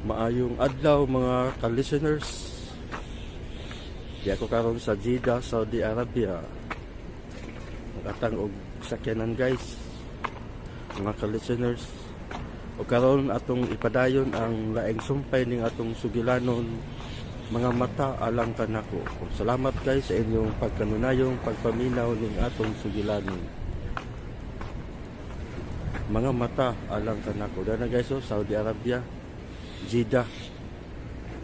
Maayong adlaw mga ka-listeners. Di ako karon sa Jeddah, Saudi Arabia. Nakatang og sakyanan guys. Mga ka-listeners. O karon atong ipadayon ang laing sumpay ning atong sugilanon, mga mata alang kanako. Salamat guys sa inyong pagkanunayong pagpaminaw ning atong sugilanon. Mga mata alang kanako. Dana guys, Saudi Arabia, Jeddah.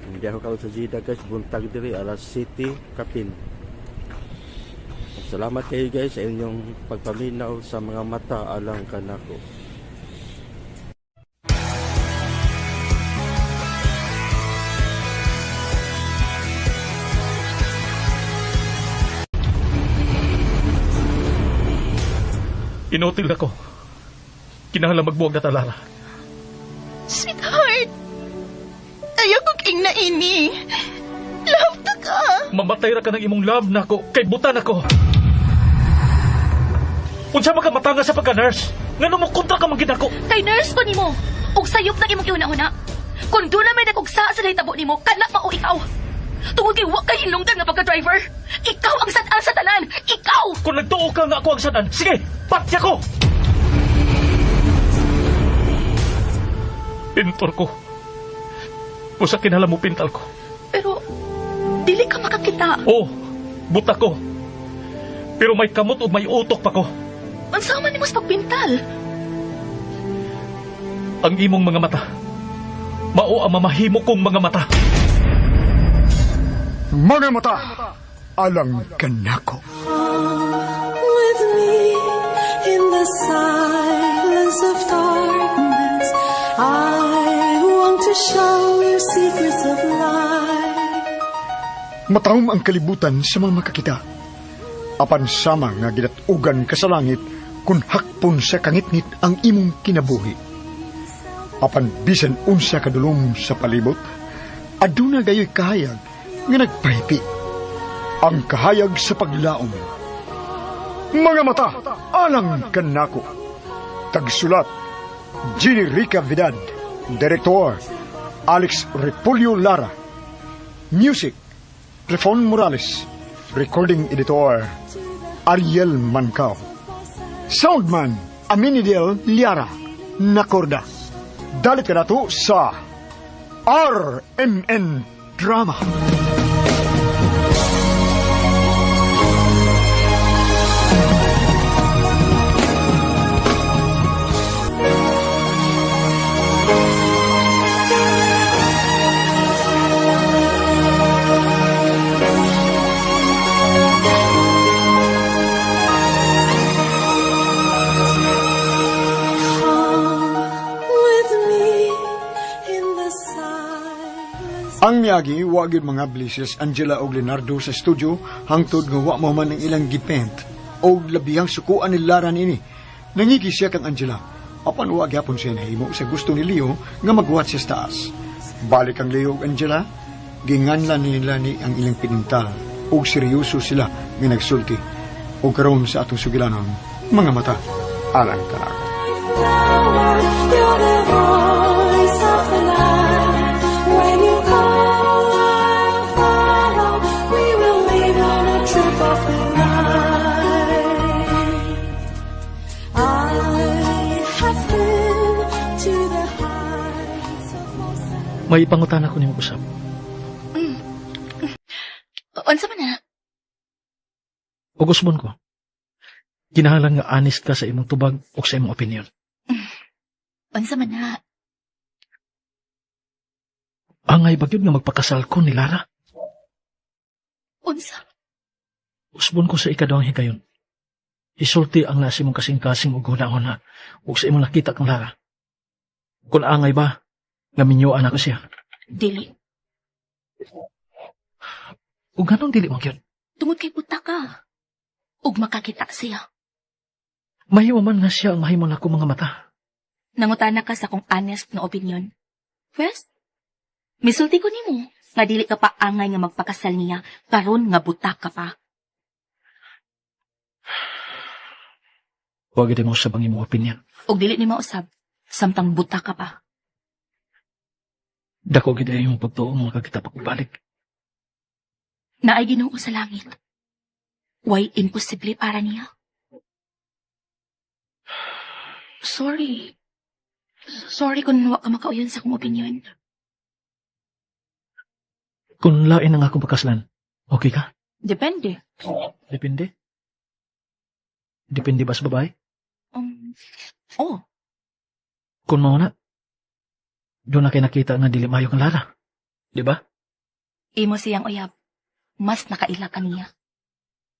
Hindi ako karon sa Jeddah guys, buntag diri alas City, Kapin. Salamat kayo guys sa inyong pagpaminaw sa mga mata alang kanako. Inutil ako. Kinahanglan magbuwag na talara. Sweetheart, ayaw ko king na ini. Love ta ka. Mamatay ra ka ng imong love na ako, kay butan ako. Unsa man ka matanga sa pagka-nurse? Ngano mo kontra ka magid ako? Kay nurse ko nimo. Og sayop na imong una-una. Kung doon na may nagugsa sa nahitabo nimo, kana pa o ikaw. Tungod kay wa kay hinungdan nga pagka-driver. Ikaw ang sad-an sa tanan. Ikaw! Kung nagtuo ka nga ako ang sadan, sige, patya ko! Pintor ko. Usa kinahanglan mo pintal ko. Pero, dili ka makakita. Oo, buta ko. Pero may kamot o may utok pa ko. Unsa man nimo sa pagpintal? Ang imong mga mata. Mao ang mamahimo kong mga mata. Mga mata, alang kanako. With me in the silence of darkness, I want to show you secrets of life. Matawom ang kalibutan sa mga makakita. Apan sama nga ginatugan ka sa langit kung hakpon sa kangitngit ang imong kinabuhi. Apan bisan unsa kadulom sa palibot, aduna gayoy kahayag nga nagpahipi. Ang kahayag sa paglaom. Mga mata, alang kanako. Tagsulat, Ginny Rica Vidal. Direktor, Alex Repulyo Lara. Music, Trifon Morales. Recording Editor, Ariel Mancao. Soundman, Aminidel Liara. Nakorda. Dalit ka na to sa RMN Drama. Ang miyagi, wagin mga blises Angela o Leonardo sa studio, hangtod nga wa mo man ang ilang gipent o labihang sukuan ni Lara nini. Nangigi siya kang Angela, apan wag yapon siya nahimo sa gusto ni Leo nga magwat siya sa taas. Balik ang Leo o Angela, ginganlan nila ni ang ilang pinintal o seryoso sila nga nagsulti. O karon sa atong sugilanon, mga mata, alang kanako. You're the voice of the night. When you call, I'll follow. We will leave on a trip of the night. I have been to the heights of Moses. May pangutan ako ni usap. Unsa man na? Ugusbon ko. Kinahanglan nga honest ka sa imong tubag o sa imong opinion. Unsa man na? Angay bagyod nga magpakasal ko ni Lara. Unsa? Usbon ko sa ikadawang higayon. Isulti ang nasi mong kasing-kasing o guna-una o sa imong nakita kang Lara. Kung angay ba, nga minyuan ako siya. Dili. O ganong dili mo yun? Tungod kay buta ka. Ug makakita siya. Mahiwa man nga siya ang mahimo na ko mga mata. Nangutana ka sa kong honest na opinion. First, misulti ko nimo nga dili ka pa angay nga magpakasal niya karon nga buta ka pa. Huwag mo sa bang imong opinion. Og dili ni mausab, samtang buta ka pa. Dako gid yung pagtuo makakita pagbalik. Naay Ginoo sa langit. Why imposible para niya? Sorry. Sorry kung wa ka makauyon sa akong opinion. Kung lain ang akong pakaslan, okay ka? Depende. Depende. Depende ba sa babae? Oh, Kung mauna, doon na kayo nakita nga dili mayo kang Lara. Di ba? imo siyang uyab. Mas nakaila ka niya.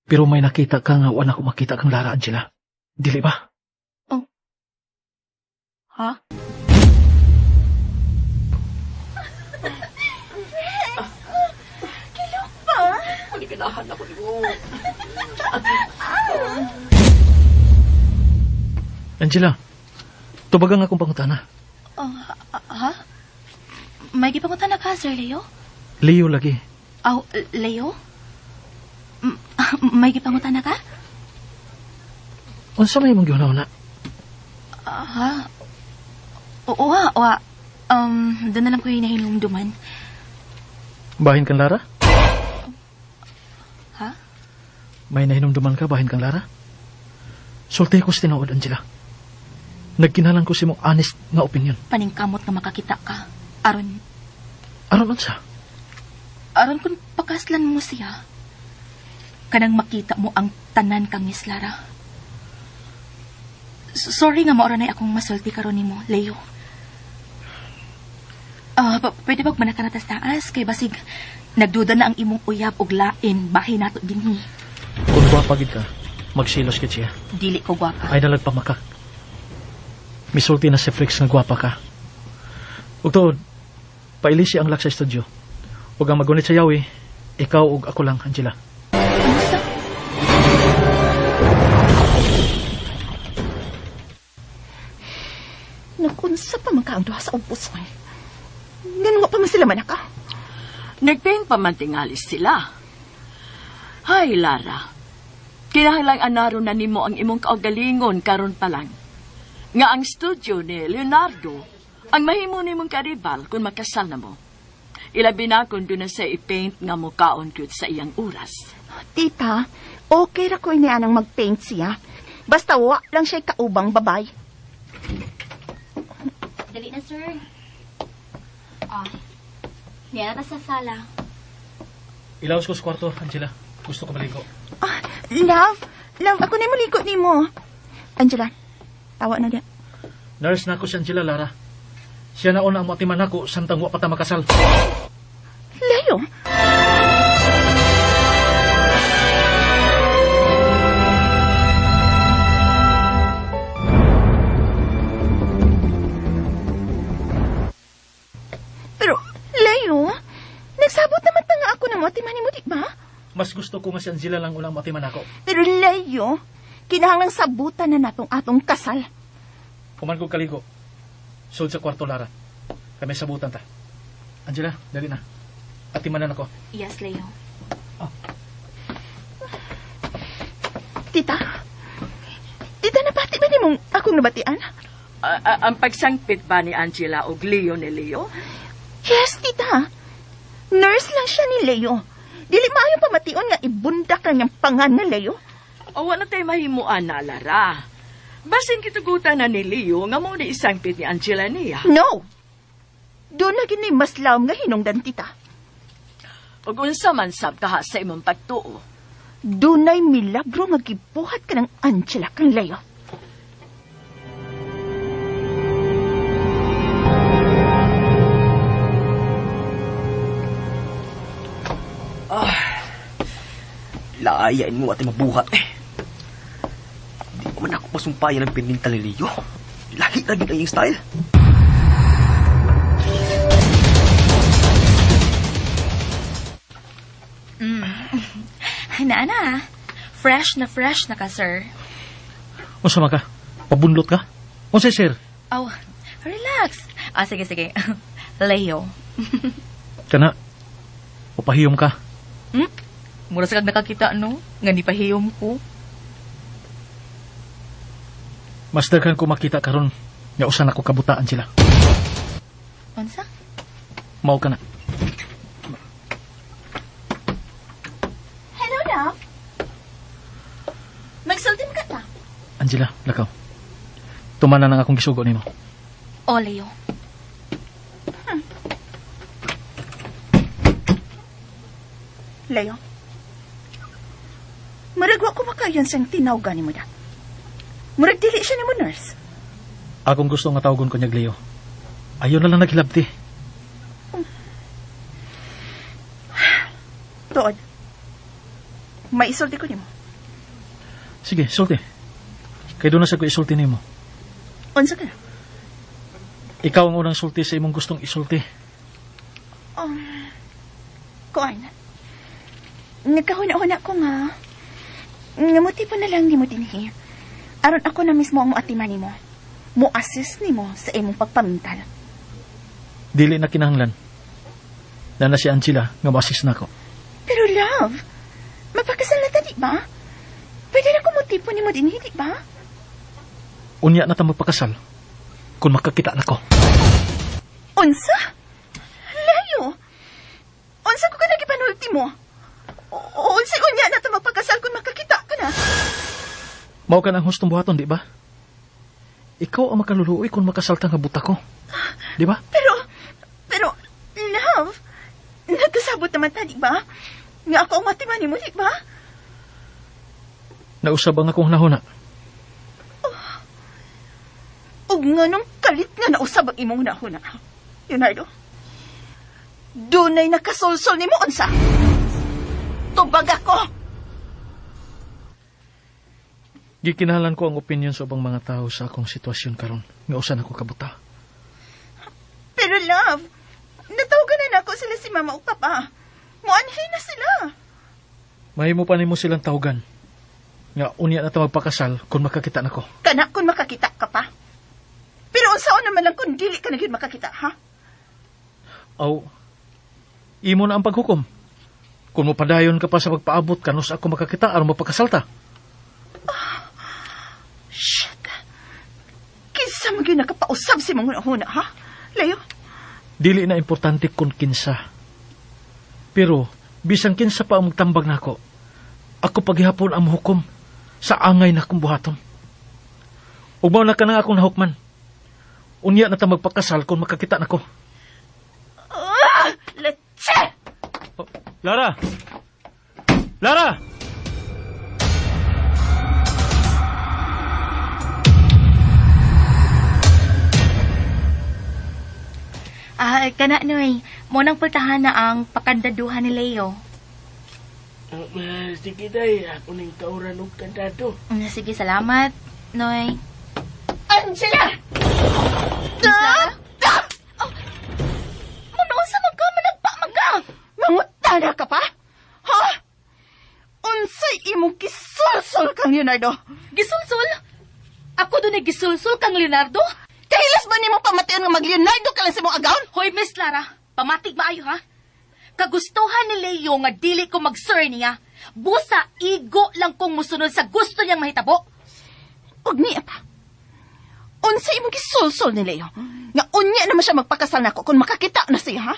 Pero may nakita ka nga wala ko makita kang Lara, Angela. Dili ba? Ha? Angela, tubagang akong pangutana. Ha? May gipangutan na ka, Sir Leo? Leo lagi. Aw, Leo? May gipangutan na ka? Unsa may mong gihuna-una? Ha? Oo, wa. Doon na lang ko yung nahinumduman. Bahin kang Lara? Ha? May nahinumduman ka, bahin kang Lara? Sulti ko sa tinuod, Angela. Nagkinalan ko si mong honest nga opinion. Paningkamot nga makakita ka. Aron Unsa? Aron kung pakaslan mo siya, kanang makita mo ang tanan kang Miss Lara. Sorry nga maura na akong masulti karon nimo, Leo. Pwede bag manakanatas taas kay basig nagduda na ang imong uyab og lain bahin nato dinhi. Kung gwapagid ka, magsilos kit siya. Dili ko gwapa. Ay nalag pamakak. Misulti na si Frix nga gwapa ka. Ug tuod, pailisi ang lak sa studio. Ug ang magunit sa yawi, ikaw ug ako lang, Angela. Unsa? Nakunsa pa man ka ang duha sa ubos mo. Ganun pa man sila manaka. Nagping pamantingalis sila. Hay, Lara. Kinahanglang anaro na nimo ang imong kaugalingon karon pa lang. Nga ang studio ni Leonardo, ang mahimo nimong karibal kung makasal na mo. Ilabi na kung doon na sa i-paint nga mo kaon kyut sa iyang oras. Tita, okay ra ko inianang mag-paint siya. Basta wa lang siya kaubang babay. Dali na, sir. Niya na sa sala. Ilawas ko sa kwarto, Angela. Gusto ko maligo. Love, ako na maligo ni mo. Angela, tawa na dia. Nurse na ako si Angela, Lara. Siya na una ang matiman ako, samtang wa pa ta makasal. Leo, pero, Leo, nagsabot naman pa nga ako ng matiman mo, di ba? Mas gusto ko nga si Angela lang unang matiman ako. Pero Leo, kinahanglang sabutan na natong atong kasal. Kuman ko kaligo. Sulod sa kwarto, Lara. Kami sabutan ta. Angela, dali na. Atimanan ako. Yes, Leo. Tita, napati ba ni mong akong nabatian? Ang pagsangpit ba ni Angela o Leo ni Leo? Yes, tita. Nurse lang siya ni Leo. Dili maayo pamation nga ibundak lang niyang pangan na Leo. O wala tayo mahimuan na, Lara. Basin kitugutan na ni Leo nga mo ni isangpit ni Angela niya. No! Doon na gini mas lawom nga hinungdan, tita. O unsa man sab kaha sa imong pagtuo. Dunay milagro nga gibuhat ka ng Angela kang Leo. Laayain mo at mabuhat eh. Hindi ko man ako masumpayan ng pininta ni Leo. Lahi na gid ang iyong style. Hana, fresh na ka, sir. Unsa man ka? Pabunlot ka? Unsa, sir? Oh, relax. Sige. Leo. Kana, upahiyom ka. Mura sa kag nakakita, no? Nga ni pahiyom ko. Mas daghan ko makita karon nga usan ako kabutaan sila. Unsa? Mao ka na. Hello, love. Magsultim ka ta. Angela, lakaw. Tumanan ang akong gisugo nimo. O, Leo. Leo. Murag wa ko makayon siyang tinawgan ni mo da. Murag dili siya ni mo, nurse. Akong gusto nga tawgon ko niya, Leo. Ayaw na lang naghilabti. Tuod. May isulti ko ni mo. Sige, sulti. Kaya doon na sa ko isulti nimo. Unsa ka na? Ikaw ang unang sulti sa imong gustong isulti. Kuan. Nagkahuna-huna ko nga. Ngamuti pa na lang ni mo dinhi. Aron ako na mismo ang muatiman ni mo. Mu-assist ni mo sa imong pagpamintal. Dili na kinahanglan. Na si Angela nga masis na ko. Pero love, mapakasal na ta, di ba? Pwede na kumutipo ni mo dinhi, di ba? Unya na ta magpakasal kung makakita na ko. Unsa? Layo. Unsa ko ka nagipanulti mo? Unsa unya na ta magpakasal kung makakita ka na? Mao ka ng hustong buhaton, di ba? Ikaw ang makaluluoy kung makasalta nga buta ko. Di ba? Pero, love, nagkasabot naman ta, di ba? Nga ako ang matiman mo, di ba? Nausab ang akong hunahuna. Ug nga nung kalit nga nausab ang imong nahuna. Leonardo, dunay nakasolsol ni mo, unsa? Tubag ako! Gikinahanglan ko ang opinion sa ubang mga tao sa akong sitwasyon karon. Nga usan ako kabuta. Pero love, natawagan na ako sila si mama o papa. Muanhin na sila. Mahimo pa nimo silang tawagan. Nga unya na ta magpakasal kung makakita na ko. Kana kung makakita ka pa. Pero unsaon naman lang kung dili ka na gyud makakita, ha? Aw, imo na ang paghukom. Kung mapadayon ka pa sa pagpaabot kanus ako makakita aron mapakasalta. Shit. Kinsa mo gyud nakapausab si mga huna, ha? Leo? Dili na importante kung kinsa. Pero, bisang kinsa pa ang magtambag na ako paghihapon ang hukom sa angay na akong buhaton. Ugmaw na ka na akong nahukman. Unya na ta magpakasal kung makakita na ko. Leche! Oh, Lara! Lara! Kana, Noy. Munang pultahan na ang pakandaduhan ni Leo. Sige, day. Ako ning kauran og kandado. Sige, salamat, Noy. Angela! Unsa man ka? Managpa man ka! Mangutana ka pa? Ha? Unsay imong kisulsul kang Leonardo? Gisulsul? Ako doon gisulsul kang Leonardo? Kahilas ba ni mo pamatian nga mag-Leonardo ka lang sa mong agaon? Hoy, Miss Lara, pamatig maayo ha? Kagustuhan ni Leo nga dili ko mag-sir niya. Busa, igo lang kong musunod sa gusto niyang mahitabo. Og niya pa. Unsa imong gisulsul ni Leo? Nga unya naman siya magpakasal nako kung makakita na siya, ha?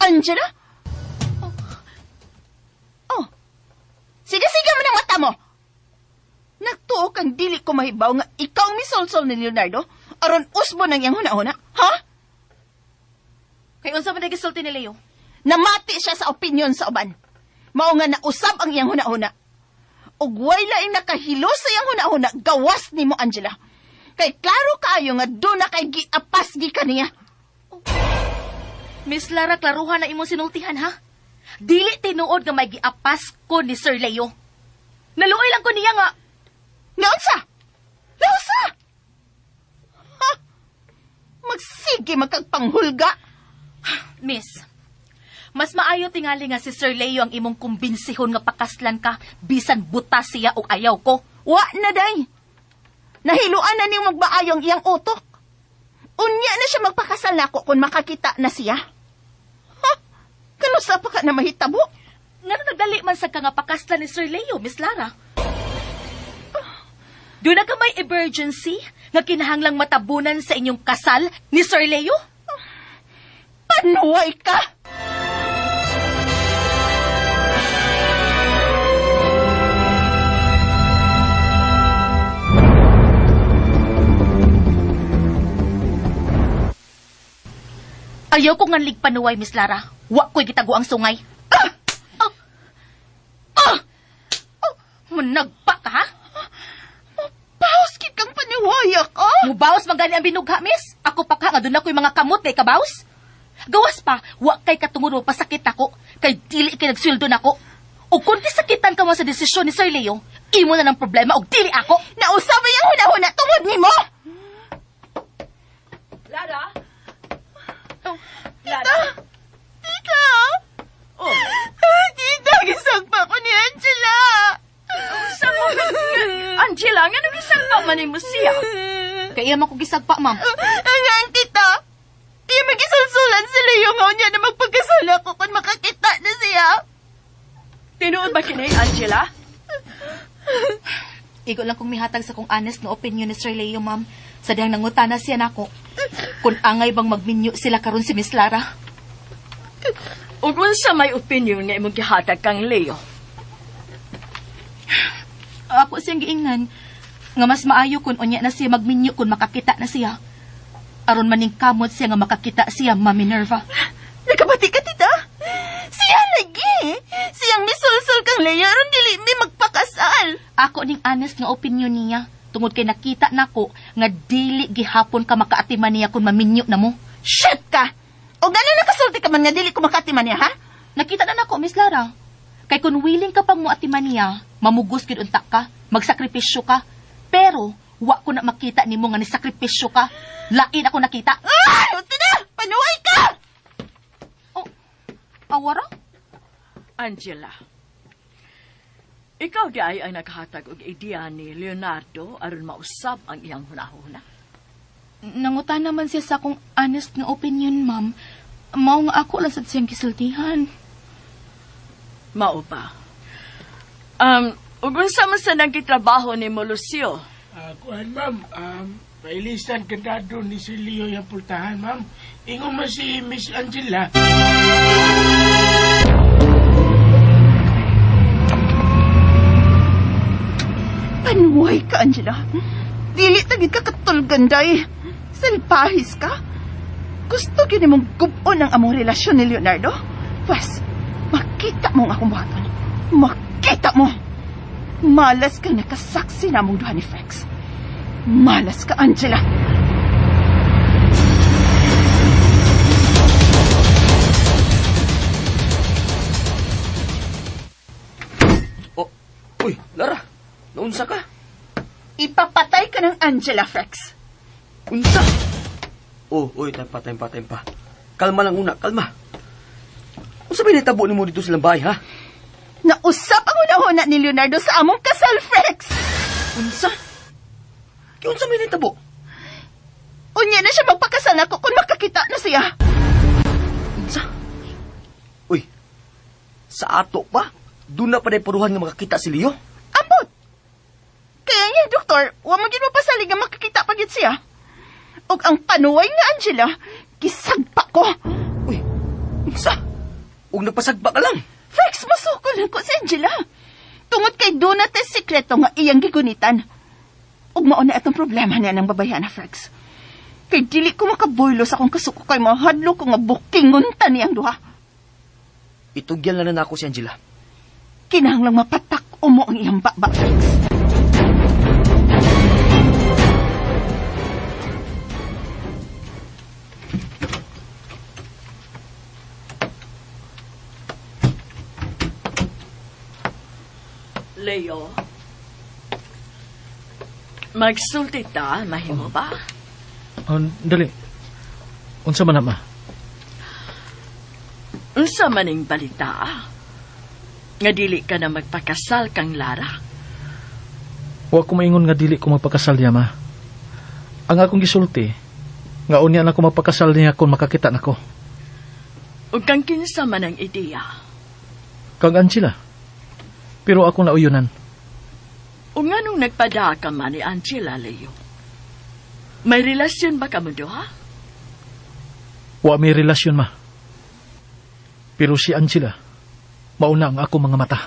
Angela? Oh. Sige-sige mo ng mata mo. Nagtuo kang dili ko mahibaw nga ikaw ang misulsul ni Leonardo aron usbo ng iyang huna-huna, ha? Kay unsa man gisulti ni Leo? Namati siya sa opinyon sa uban. Mao nga nausab ang iyang huna-huna. Ug way laing nakahilo sa iyang huna-huna, gawas nimo, Angela. Kay klaro kayo nga doon na kay giapas gi kaniya. Miss Lara, klaruhan na imong sinultihan ha? Dili tinuod nga may giapas ko ni Sir Leo. Naluoy lang ko niya nga. Naunsa? Naunsa? Ha? Magsige magkagpanghulga. Miss, mas maayo tingali nga si Sir Leo ang imong kumbinsihon nga pakaslan ka bisan butas siya o ayaw ko. Wa na day. Nahiluan na niyong magbaayong iyang utok. Unya na siya magpakasal nako kung makakita na siya. Ha? Kanusa pa ka na mahitabo? Nga nagdali man sa nga pakaslan ni Sir Leo, Miss Lara. Doon na ka may emergency nga kinahanglang matabunan sa inyong kasal ni Sir Leo? Panuway ka! Ayaw ko nga ligpanuway, Miss Lara. Wa ko'y gitago ang sungay. Managpa ka, ha? Bawas kit kang paniwaya ka! Mubawas magani ang binugha, miss. Ako pa ka, nga doon ako'y mga kamot kay kabaws. Gawas pa, wa kay katungod mo pasakit ako, kay dili kay nagsweldo nako. O kung sakitan ka mo sa desisyon ni Sir Leo, imo na ng problema og dili ako. Nausabay ang huna-huna tungod ni mo! Lara? Oh, Lara? Tita! Oh, Tita, gisagpa ko ni Angela! sa mo, Angela, nga nang isang pamanin mo siya? Kaya man ko gisagpa, ma'am. Ang tita! Di magisulsulan sila yung niya na magpagkasal ako kung makakita na siya. Tinuod ba kinay, Angela? Igo lang kong mihatag sa kong honest na opinion ni Sir Leo, ma'am. Sa diyang nangutana siya nako. Kung angay bang magminyo sila karon si Miss Lara. Ug unsa may opinion nga imong gihatag kang Leo? Ako siyang giingnan nga mas maayo kung unya na siya magminyo kung makakita na siya. Aron maning kamot siya nga makakita siya, Ma'am Minerva. Nagkabati ka, tita? Siya lagi! Siyang misulsul kang Leo aron dili mi magpakasal. Ako ning honest nga opinion niya. Tungod kay nakita nako nga dili gihapon ka makaatiman niya kung maminyo na mo. Shit ka! O gano'n nakasulti ka man nga dili ko makatiman niya, ha? Nakita na nako, Miss Lara. Kay kung willing ka pang muatiman niya, mamugos gid unta ka, magsakripisyo ka. Pero wa ko na makita nimo nga nisakripisyo ka. Lain ako nakita. Ah! Tina! Panuway ka! Oh, awara? Angela, ikaw di ay ang naghatag og ideya ni Leonardo aron mausab ang iyang hunahuna. Nangutan naman siya sa akong honest nga opinion, ma'am. Mao nga ako lang sa siyang kisultihan. Mao ba? Ug unsa man sa nagkitrabaho ni Lucio? Kuhan, ma'am. Pailisan kadado ni si Leo yung pultahan, ma'am. Ingon mo si Miss Angela. Panuway ka, Angela. Dili tagid ka katulganday. Salpahis ka. Gusto gini mong gubon ang among relasyon ni Leonardo? Pues, makita mo nga akong buhaton. Makita mo! Malas kang nakasaksi na mong duha ni Frex. Malas ka, Angela. Oh, uy, Lara, naunsa ka? Ipapatay ka ng Angela, Frex. Unsa? Oh, uy, tempa. Kalma lang una, kalma. Unsa ba nitabo ni mo dito silang bahay, ha? Nausap ang una-una ni Leonardo sa among kasal, Frex. Unsa? Unsa may nitabo? Unya na siya magpakasal ako kung makakita na siya. Unsa? Uy, sa ato pa? Doon na pa na paruhan nga makakita si Leo? Ambot. Kaya niya, doktor, huwag mo pasalig nga makakita pa gid siya. Og ang panuway nga, Angela, kisagpa ko. Uy, unsa? Ug nagpasagba ka lang. Frex, masukol lang ko si Angela. Tungod kay doon natin sikreto nga iyang gigunitan. Ug mauna itong problema niya ng babayan na Frex. Kay dili ko makaboylo sa akong kasuko kay mahadlo ko nga bukinguntan niyang duha. Itugyan na ako si Angela. Kinahanglang mapatak mo ang iyang baba, Frex. Leo, magsulti ta, mahimo ba? Dali. Unsa man na, ma? Unsa maning balita? Nga dili ka na magpakasal kang Lara? Wa ko maingon nga dili ko magpakasal niya, ma. Ang akong gisulti, nga unya na ko magpakasal niya kung makakita nako. Ug kang kinsa man ang ideya? Kang Angela. Pero ako nauyunan. Ug nganong nagpada ka man ni Angela, Leo? May relasyon ba kamo duha? Wa may relasyon, ma. Pero si Angela, mauna ang ako mga mata.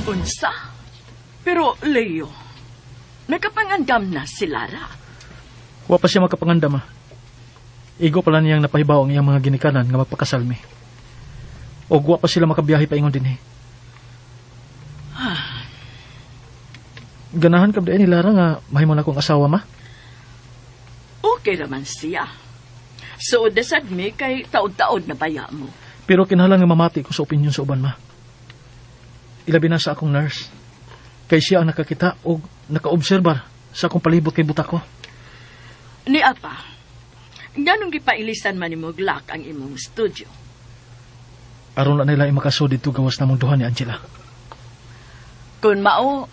Unsa? Pero, Leo, nakapangandam na si Lara. Wa pa siya makapangandam, Igo pala niyang napahibaw ang iyang mga ginikanan nga magpakasalmi. O wa pa sila makabiyahe pa ingon din Ganahan ka ni Lara nga mahimo na akong asawa, ma? Okay naman siya. So, dasad mi kay taod-taod na baya mo. Pero kinahanglan nga mamati ko sa opinyon sa uban, ma. Ilabi na sa akong nurse. Kay siya ang nakakita o nakaobserbar sa akong palibot kay buta ko. Ni Apa, ganong gipailisan man ni Moglak ang imong studio? Aron na nila makaso dito gawas namong duha ni Angela. Kung mao,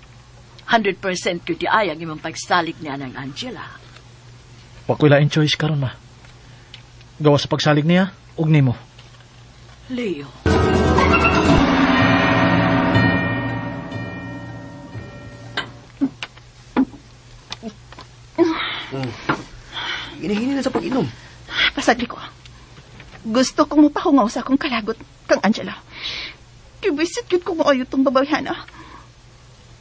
100% kuti ay ang imong pagsalig niya ng Angela. Wa ko'y lain choice karon, ma. Gawas sa pagsalig niya, ug nimo. Leo. Hinahini na sa pag-inom. Pasagli ko. Gusto kong mapahungaw sa akong kalagot kang Angela. Kibisit yun kung maayo tong babawihan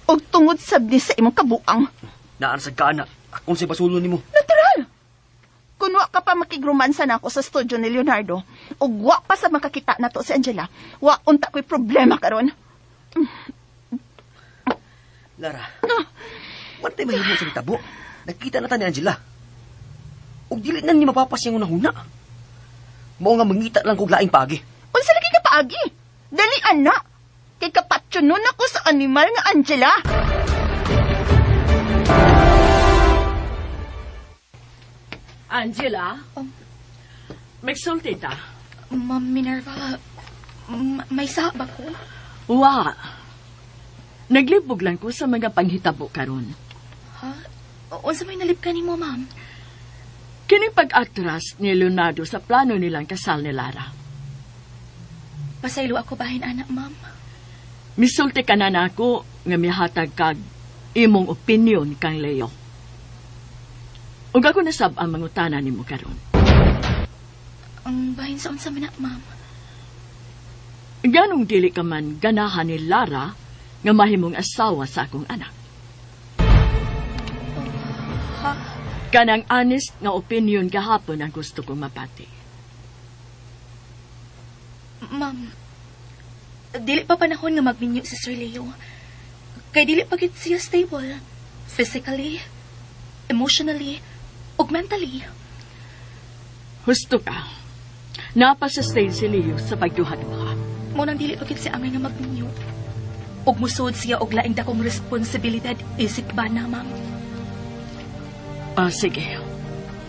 Og tungod sabni sa imong kabuang. Naansag ka na. Akong sa pasulo ni mo. Natural! Kung wa ka pa makigrumansa na ako sa studio ni Leonardo, o wa pa sa makakita na to si Angela, wa unta ko'y problema karon. Lara, wala tayo mahimo sa tabo. Nakita na ta ni Angela. O dili na ni mapapas yung unahuna. Mao nga mangita lang kog laing pagi. Unsa lagi ka paagi? Dalian na! Kay kapatsunon ako sa animal nga Angela. Angela? Magsulti ta? Ma'am Minerva, may sa ba ko? Wa. Naglibog lang ko sa mga panghitabo karon. Ha? Unsa may nalip ka ni mo, ma'am? Kining pag-aktras ni Leonardo sa plano nilang kasal ni Lara. Pasaylo ako bahin, anak, ma'am. Misulti ka na nako nga mihatag kag imong opinyon kang Leo. Ug ako nasab ang mangutana nimo karon. Ang bahin sa unsa man, ma'am? Ganong dili ka man ganahan ni Lara nga mahimong asawa sa akong anak. Ha? Kanang honest nga opinion gahapon ang gusto kong mapati. Ma'am, dili pa panahon nga magminyo si Sir Leo. Kay dili pa gid siya stable. Physically, emotionally, ug mentally. Husto ka. Napasustain si Leo sa pagduha-duha. Munang dili pa gid siya angay nga magminyo. Ug musud siya og laing dakong responsibilidad isip ba na, ma'am? Sige.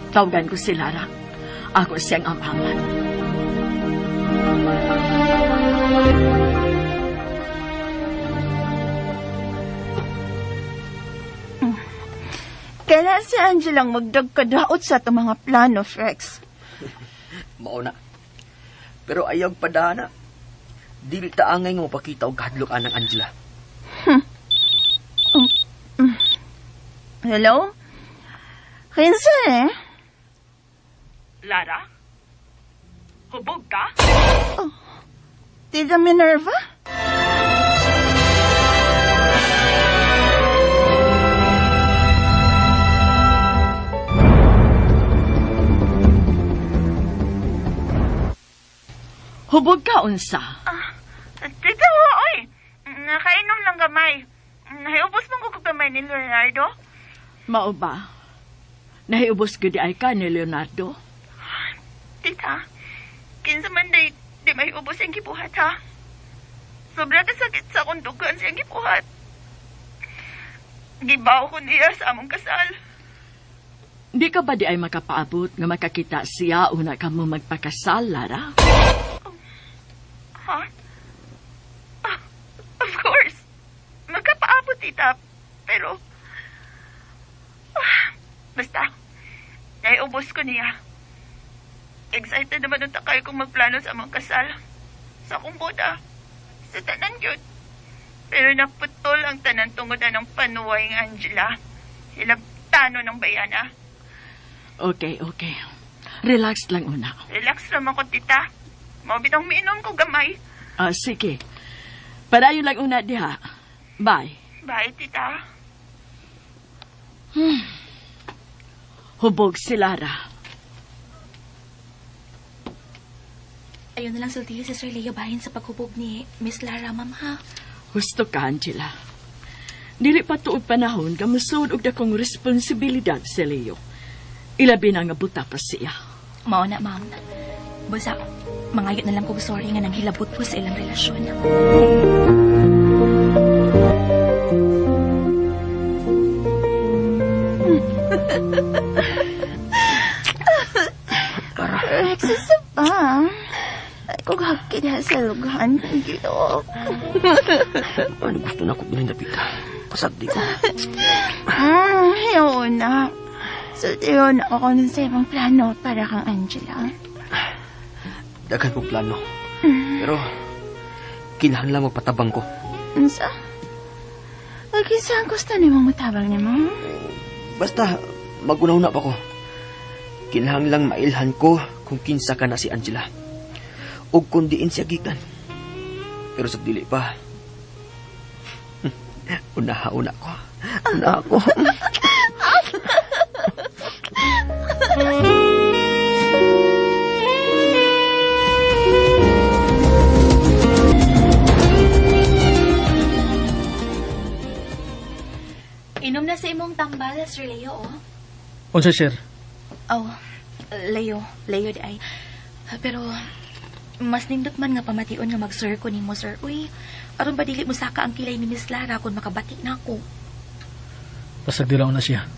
Tawagan ko si Lara. Ako siyang amahan. Kaya si Angela magdagkadaot sa itong mga plano, Rex. Mao na. Pero ayaw padana. Dili ta angay nga mapakita og kahadlokan ng Angela. Hello? Kinsa Lara? Hubog ka? Tita Minerva? Hubog ka, unsa? Tita, oy. Nakainom lang gamay. Nahiubos mong kong gamay ni Leonardo? Mao ba? Nahiubos ko di ay ka ni Leonardo? Tita, kinsa man di may ubos ang gibuhat, ha? Sobra ka sakit sa akong dugan siyang gibuhat. Gibaw ko niya sa among kasal. Di ka ba di ay makapaabot nga makakita siya una ka mo magpakasal, Lara? Ha? Of course. Magkapaabot, tita. Pero... basta, naiubos ko niya. Excited naman nung takay kong magplano sa among kasal. Sa akong boda. Sa tanan yun. Pero naputol ang tanan tungod na ng panuway ng Angela. Hilabtano ng bayana. Okay. Relax lang una. Relax naman ko, tita. Mao bitang miinom ko gamay. Sige. Padayon lang una diha. Bye. Bye, tita. Hubog si Lara. Ayun na lang sultiyo si Sir Leo bahin sa paghubog ni Miss Lara, ma'am, ha? Gusto ka, Angela. Dili pa tuod panahon ka musud og dakong responsibilidad sa Leo. Ilabi na nga buta pa siya. Mao na, ma'am. Basta, mangayot na lang kong sorry nga nang hilabot po sa ilang relasyon. Rex, isa pa. Ay, kung hakit na sa lugahan, Ginoo. Ano gusto na ako binindapita? Pasagdi ko. Yun na. So, yun ako nun sa ibang plano para kang Angela. Dagan kong plano. Pero, kinahanglan magpatabang ko. Unsa? Lagi saan gusto ni mong matabang ni mo? Basta, magunahuna pa ko. Kinahanglang mailhan ko kung kinsa ka na si Angela. O kung diin siya gikan. Pero sa dili pa. Una ko. Una ako. Inom na sa imong tambal, Sir Leo, oh. Unsa, sir? Oh, Leo di ay. Pero, mas nindot man nga pamation nga mag-sir ko nimo, sir. Uy, aron ba dili mo saka ang kilay ni Miss Lara kung makabati na ako? Pasagdi lang na siya.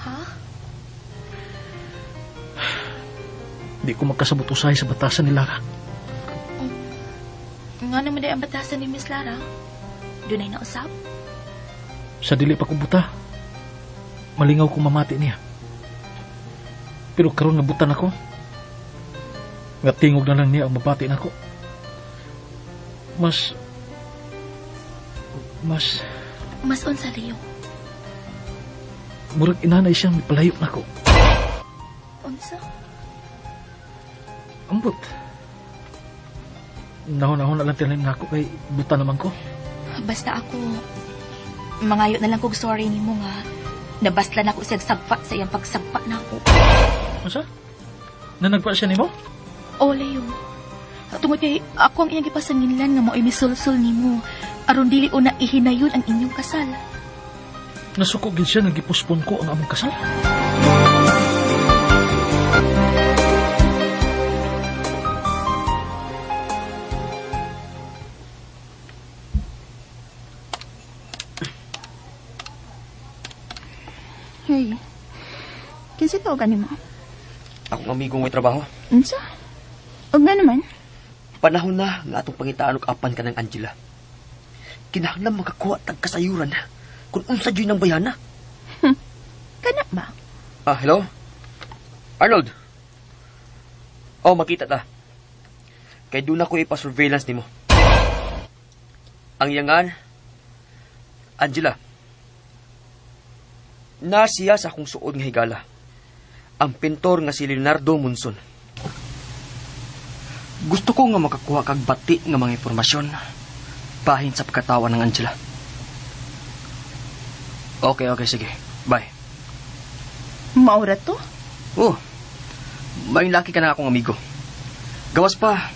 Ha? Di ko magkasabot usahay sa batasan ni Lara. Nga naman day ang batasan ni Miss Lara? Doon ay nausap? Sa dili pa ko buta, malingaw kong mamati niya. Pero karon nabutan ako. Nga tingog na lang niya ang mabati na ako. Mas unsa, Leo? murag inanay siyang mipalayok na ko. Unsa? Ambot. Nahon-nahon na lang tinalim na ako kay buta naman ko. Basta ako, mangayo na lang kong sorry ni mo nga. Nabaslan ako siya sagpa sa iyang pagsagpa na ako. Masa? Nanagpa siya ni mo? O, Leo. Tungod kay ako ang iyang ipasanginlan nga mo ay misulsul ni mo. Aron dili una ihinayon ang inyong kasal. Nasukogin siya nagipuspon ko ang among kasal. Hey, kinsa tawagan mo? Akong amigong may trabaho. Unsa? O nga naman? Panahon na nga atong pangitaan og apan ka ng Angela. Kinahanglan makakuha tag kasayuran kung unsa dyan ng bayana. Kana ba? Hello? Arnold? Oh, makita ta. Kay doon ako ipa-surveillance nimo. Ang yangan, Angela. Na siya sa akong suod nga higala. Ang pintor nga si Leonardo Monson. Gusto ko nga makakuha kag bati nga mga impormasyon bahin sa pagkatawa ng Angela. Okay, sige. Bye. Maura to? Oh, may laki ka na akong amigo. Gawas pa,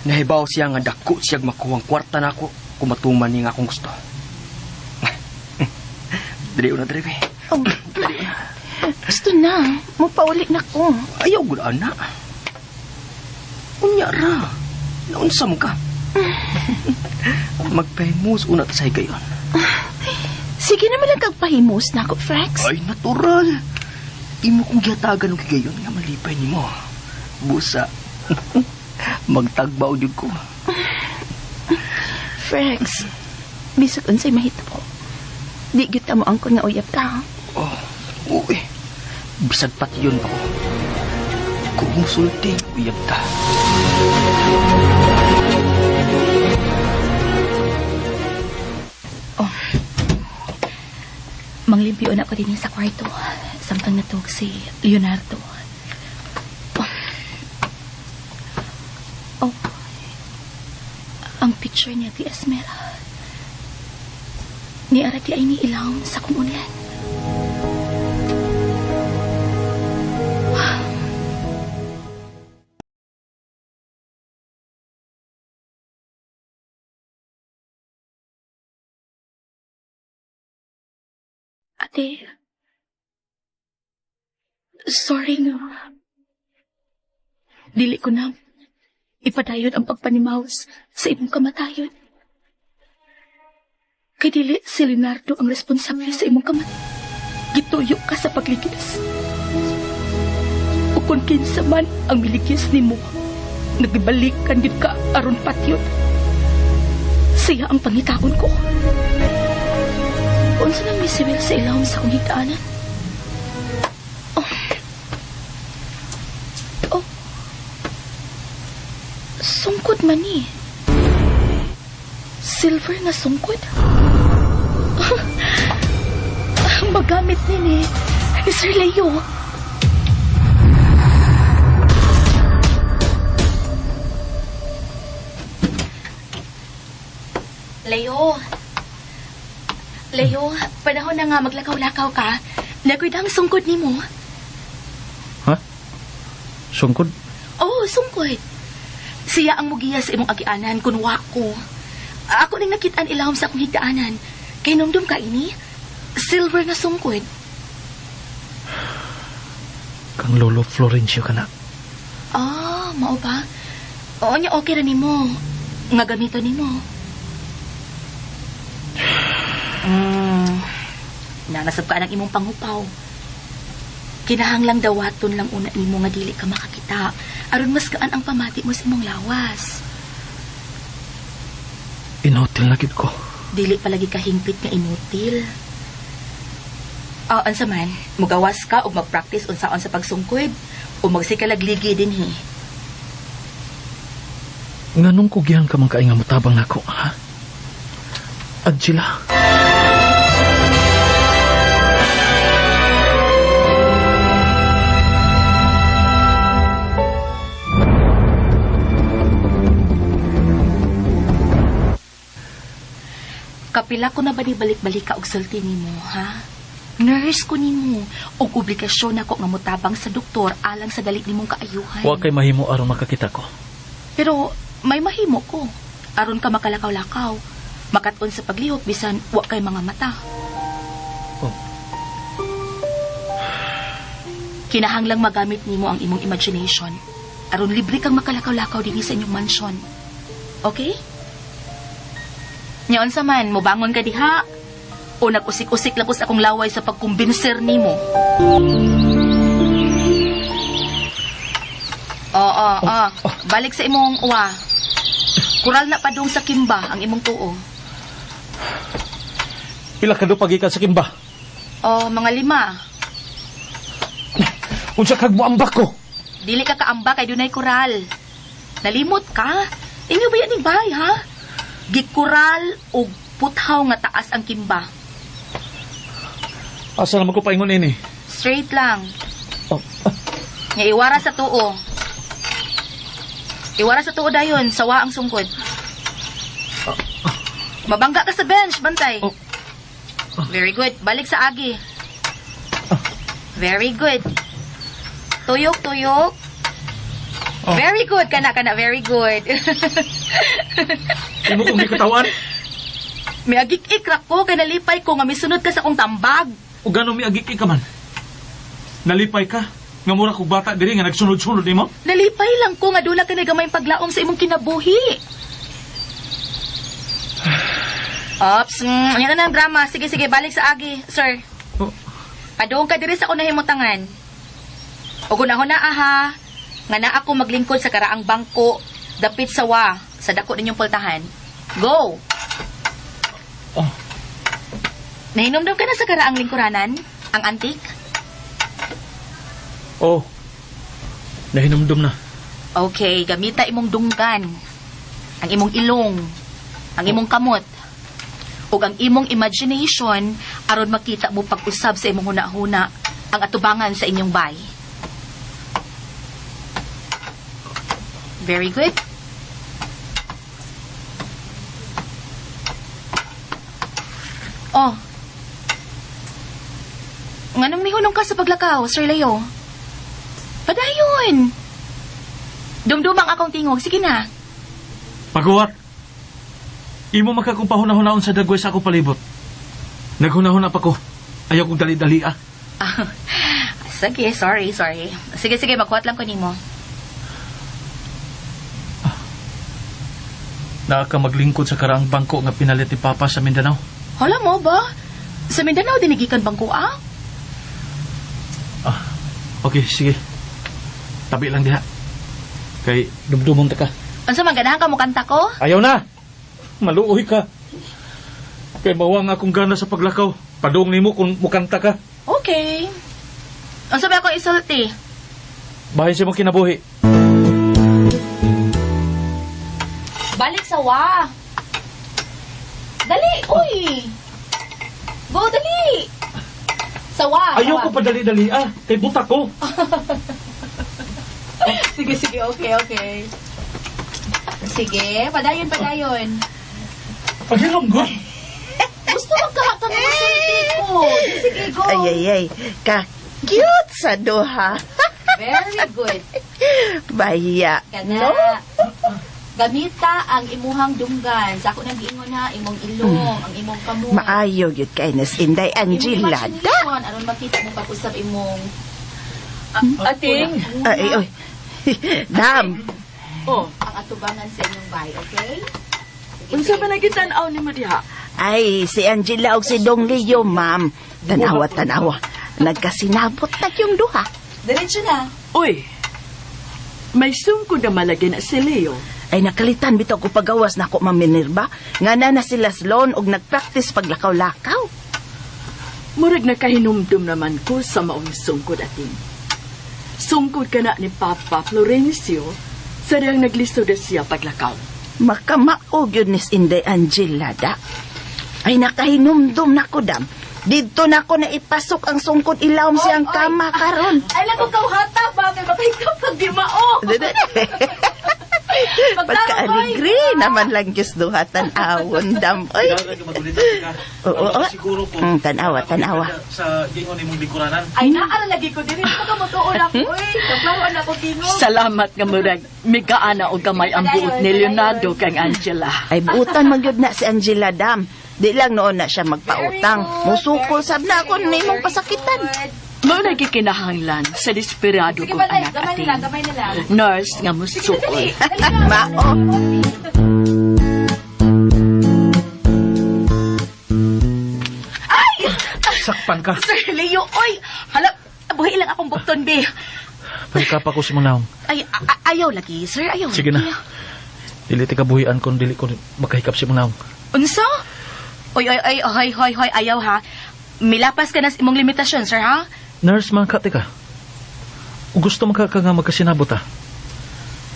nahibaw siya nga dako siya makuhang kwarta na ako kung matuman niya nga akong gusto. Dali na, Trevi. Oh, gusto na. Mupaulit na ko. Ayaw gud ana. Unyara. Naunsa mo ka? Magpahimus una ta sa higayon. Sige naman lang kagpahimos na ako, Frax. Ay, natural. Imo kong gihatagan ng higayon nga malipay ni mo. Busa. Magtagbaw jud ko. Frax, bisag unsay mahita ko. Di kita mo angkon nga uyab ka. Oh, uwi. Bisag pati yun pa ko. Kumusulti, uyab ta. Oh. Manglimpyo na ko din sa kwarto. Samtang natog si Leonardo. Oh. Oh. Ang picture niya ti Esmera. Ni ara di ay ni ilaw sa komunyan. Ate, sorry nga. Dili ko na ipadayon ang pagpanimaos sa imong kamatayon. Kay dili si Leonardo ang responsable sa imong kamat. Gituyo ka sa pagligis. O kung kinsa man ang miligis nimo, nagbalikan gid ka aron patyon. Siya ang pangitaon ko. Unsa nang misibil sa ilawom sa kong higdaanan? Oh. Sungkod man ni. Silver nga sungkod? Magamit ni Sir Leo. Leo, panahon na nga maglakaw-lakaw ka. Nagwidang sungkod ni mo. Ha? Sungkod? Oo, sungkod. Siya ang mugiya sa imong agianan kung wako. Ako nang nakitaan ilahom sa akong higdaanan. Kay numdum ka ini, silver na sungkod. Kang Lolo Florencio ka na. Mao ba? Oo niya, okay ra nimo. Nga gamito nimo. Nanasab ka ng imong pangupaw. Kinahanglang dawaton lang una nimo nga dili ka makakita. Aron mas kaan ang pamati mo sa imong lawas. Inutil na gid ko. Dili palagi ka hingpit nga inutil. Ansa man, mugawas ka o mag-practice unsaon sa pagsungkod o magsikalagligi din he. Nganong kugihan ka man kainga mutabang nako, ha? Angela. Kapila ko na ba ni balik-balik ka og sulti nimo, ha? Nurse ko nimo og obligasyon ako nga mutabang sa doktor alang sa dali nimong kaayuhan. Wa kay mahimo aron makakita ko. Pero may mahimo ko. Aron ka makalakaw-lakaw. Makaton sa paglihok bisan wa kay mga mata. Oh. Kinahanglang magamit nimo ang imong imagination. Aron libre kang makalakaw-lakaw dinhi sa inyong mansion. Okay? Nyaon sa man, mobangon ka diha. O nag-usik-usik lang ko sa akong laway sa pagkumbinser nimo. Balik sa imong uwa. Kural na padung sa kimba ang imong tuo. Pila ka do pagikan sa kimba? Mga 5. Unsa kag moambak ko? Dili ka kaamba kay dunay kural. Nalimot ka? Inyo ba yan bay, ha? Gikural o puthaw nga taas ang kimba. Asa naman ko paingon ini? Straight lang. Oh. Nga iwara sa tuo. Iwara sa tuo dayon, sawa ang sungkod. Mabangga ka sa bench, bantay. Very good. Balik sa agi. Very good. Tuyok, tuyok. Very good, kana, very good. Imo kong gikatawan? May agik-ikrak ko, kay nalipay ko nga misunod ka sa akong tambag. O gano'n may agik ka man? Nalipay ka? Nga mura kong bata diri nga nagsunod-sunod ni mo? Nalipay lang ko nga dula ka na gamay paglaom sa imong kinabuhi. Ops, yan na ang drama. Sige, balik sa agi, sir. Padoong ka diri sa akong nahimutangan. O gunahon na aha, nga na ako maglingkod sa karaang bangko, dapit sa sa dako ninyong pultahan. Go! Nahinomdom ka na sa karaang lingkuranan? Ang antik? Nahinomdom na. Okay, gamita imong dunggan, ang imong ilong, ang imong kamot, ug ang imong imagination aron makita mo pag-usab sa imong huna-huna ang atubangan sa inyong bay. Very good. Oh. Nganong mihunong ka sa paglakaw, Sir Leo? Padayon. Dumdumang akong tingog. Sige na. Paguwat. Imo makakumpahuna-hunaon sa dagway sa akong palibot. Naghuna-huna pa ko. Ayaw kong dali-dali ah. Sige, sorry. Sige, magkuhat lang ko nimo. Naa ka maglingkod sa karaang bangko nga pinalit ni Papa sa Mindanao. Hala mo ba? Sa Mindanao, dinigikan bangko ah? Okay, sige. Tabi lang diha. Kay dumdumon ta ka. Unsa man ganahan ka mo kanta ko? Ayaw na! Maluoy ka. Kay mawang akong gana sa paglakaw. Padung nimo kung mukanta ka. Okay. Unsa ba ako isulti? Bahay siya mo kinabuhi. Balik sa wa. Dali, uy. Go, dali. Sawa. Ayaw ko pa dali-dali ah. Kay buta ko. Sige, okay. Sige, padayon. Pagilom ko. Gusto magkahakang ng sulti ko. Sige, go. Ay. Ka-cute sa duha. Very good. Bahiya. Kana. Gamita ang imuhang dunggan. Sa ako nang giingon ha, imong ilong, ang imong kamuhay. Maayo yun kay Nas Inday Angela. Aron makita mo pag-usap imong... Ating. Ay. Dam. Oh, ang atubangan sa inyong bahay, okay? unsa ba nagitanaw ni mo diha? Ay, si Angela o si Dong Leo, ma'am. Tanawa. Nagkasinabot na yung duha. Diretso na. Uy, may sungkod na malagi na si Leo. Ay nakalitan bitaw ko pagawas na ako, Ma'am Minerva. Nga na sila slon og nagpractice paglakaw-lakaw. Murag nakahinumdum naman ko sa maong sungkod ating. Sungkod ka na ni Papa Florencio sa diyang nagliso na siya paglakaw. Makamaog yun ni Inday Angela, da. Ay nakahinumdum na ko, dam. Dito na ko na ipasok ang sungkod ilawom siyang kama karon. Ay, lang ko hata ba? Kaya makahigap kang di mao. Pagka-aligri naman lang Diyos duhatan awon, dam. Ay. Oo. Siguro po. Tanawa. Sa gingon nimong lingkuranan. Ay, naara lagi ko din. Ito ka motuon ako, eh. Naglaruan ako gingo. Salamat nga murag, migaana o gamay ang buot ni Leonardo kang Angela. Ay buutan magyud na si Angela, dam. Di lang noon na siya magpautang. Musukol sab na ako nimong pasakitan. Mo nagkikinahanglan sa desperado kong anak ating. Gamay na lang. Nurse nga musukol. Mao. Sakpan ka. Sir Leo, oy! Hala, buhay lang akong bukton, be. Palikapa ko si Munawang. Ay, ayaw lagi, sir. Ayaw Sige lagi. na. Dili ti kabuhian kung dili ko makahikap si Munawang. Unsa? Oy, ayaw ha. Milapas ka na sa imong limitasyon, sir, ha? Nurse, man ka, teka. O gusto man ka nga magkasinabot ha?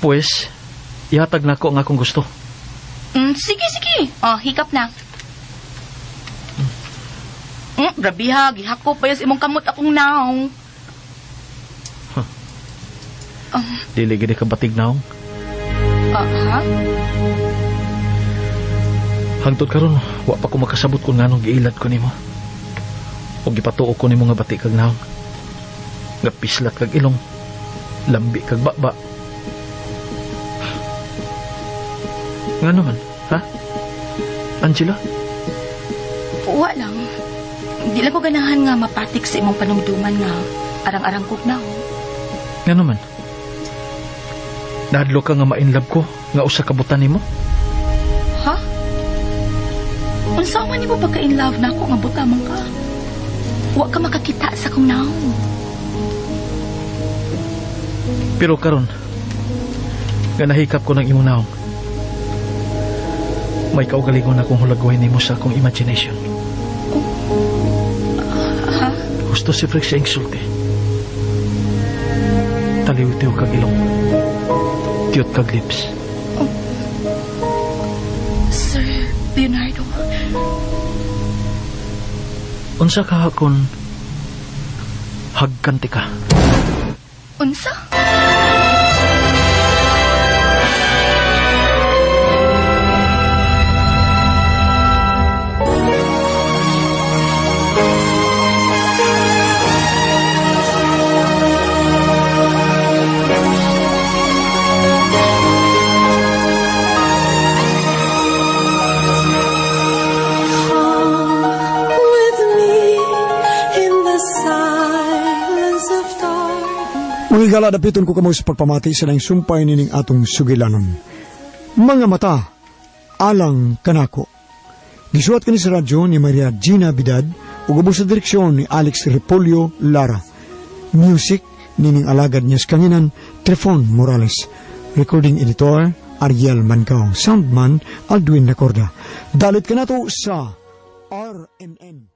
Pues, ihatag na ko ang akong gusto. Sige. Oh, hikap na. Grabe ha, gihakop pa yun sa imong kamot akong naong. Dili gini ka batig naong. Ha? Hangtod karon, wa pa ko makasabot kung nganong giilad ko nimo. O gipatuo ko nimo nga bati kag naong. Nga pislat kag ilong. Lambi kag baba. Nga naman, ha? Angela? Wa lang. Di lang ko ganahan nga mapatik sa imong panumduman nga arang-arang kog na. Nga naman. Nadlo ka nga ma-inlove ko nga usa ka butan nimo? Ha? Unsa man nimo pagka-in love na ako nga butamang ka? Wa ka makakita sa kong naong. Pero karon, nga nahikap ko ng imong naong. May kaugalingon akong hulagway nimo sa akong imagination. Ha? Gusto si Frex sa insulti. Taliw-tiw kag ilong. Tiyot kag lips. Sir Leonardo. Unsa ka hakon hagkanti ka? Unsa? Mga igala, dapiton ko kamo sa pagpamati sa laing sumpay nining atong sugilanon. Mga mata, alang kanako. Gisuat kini sa radyo ni Maria Gina Bidad ug ubos sa direksyon ni Alex Repolyo Lara. Music nining alagad niya sa kanginan, Trefon Morales. Recording editor, Ariel Mancao. Soundman, Aldwin Nacorda. Dalit ka na to sa RMN.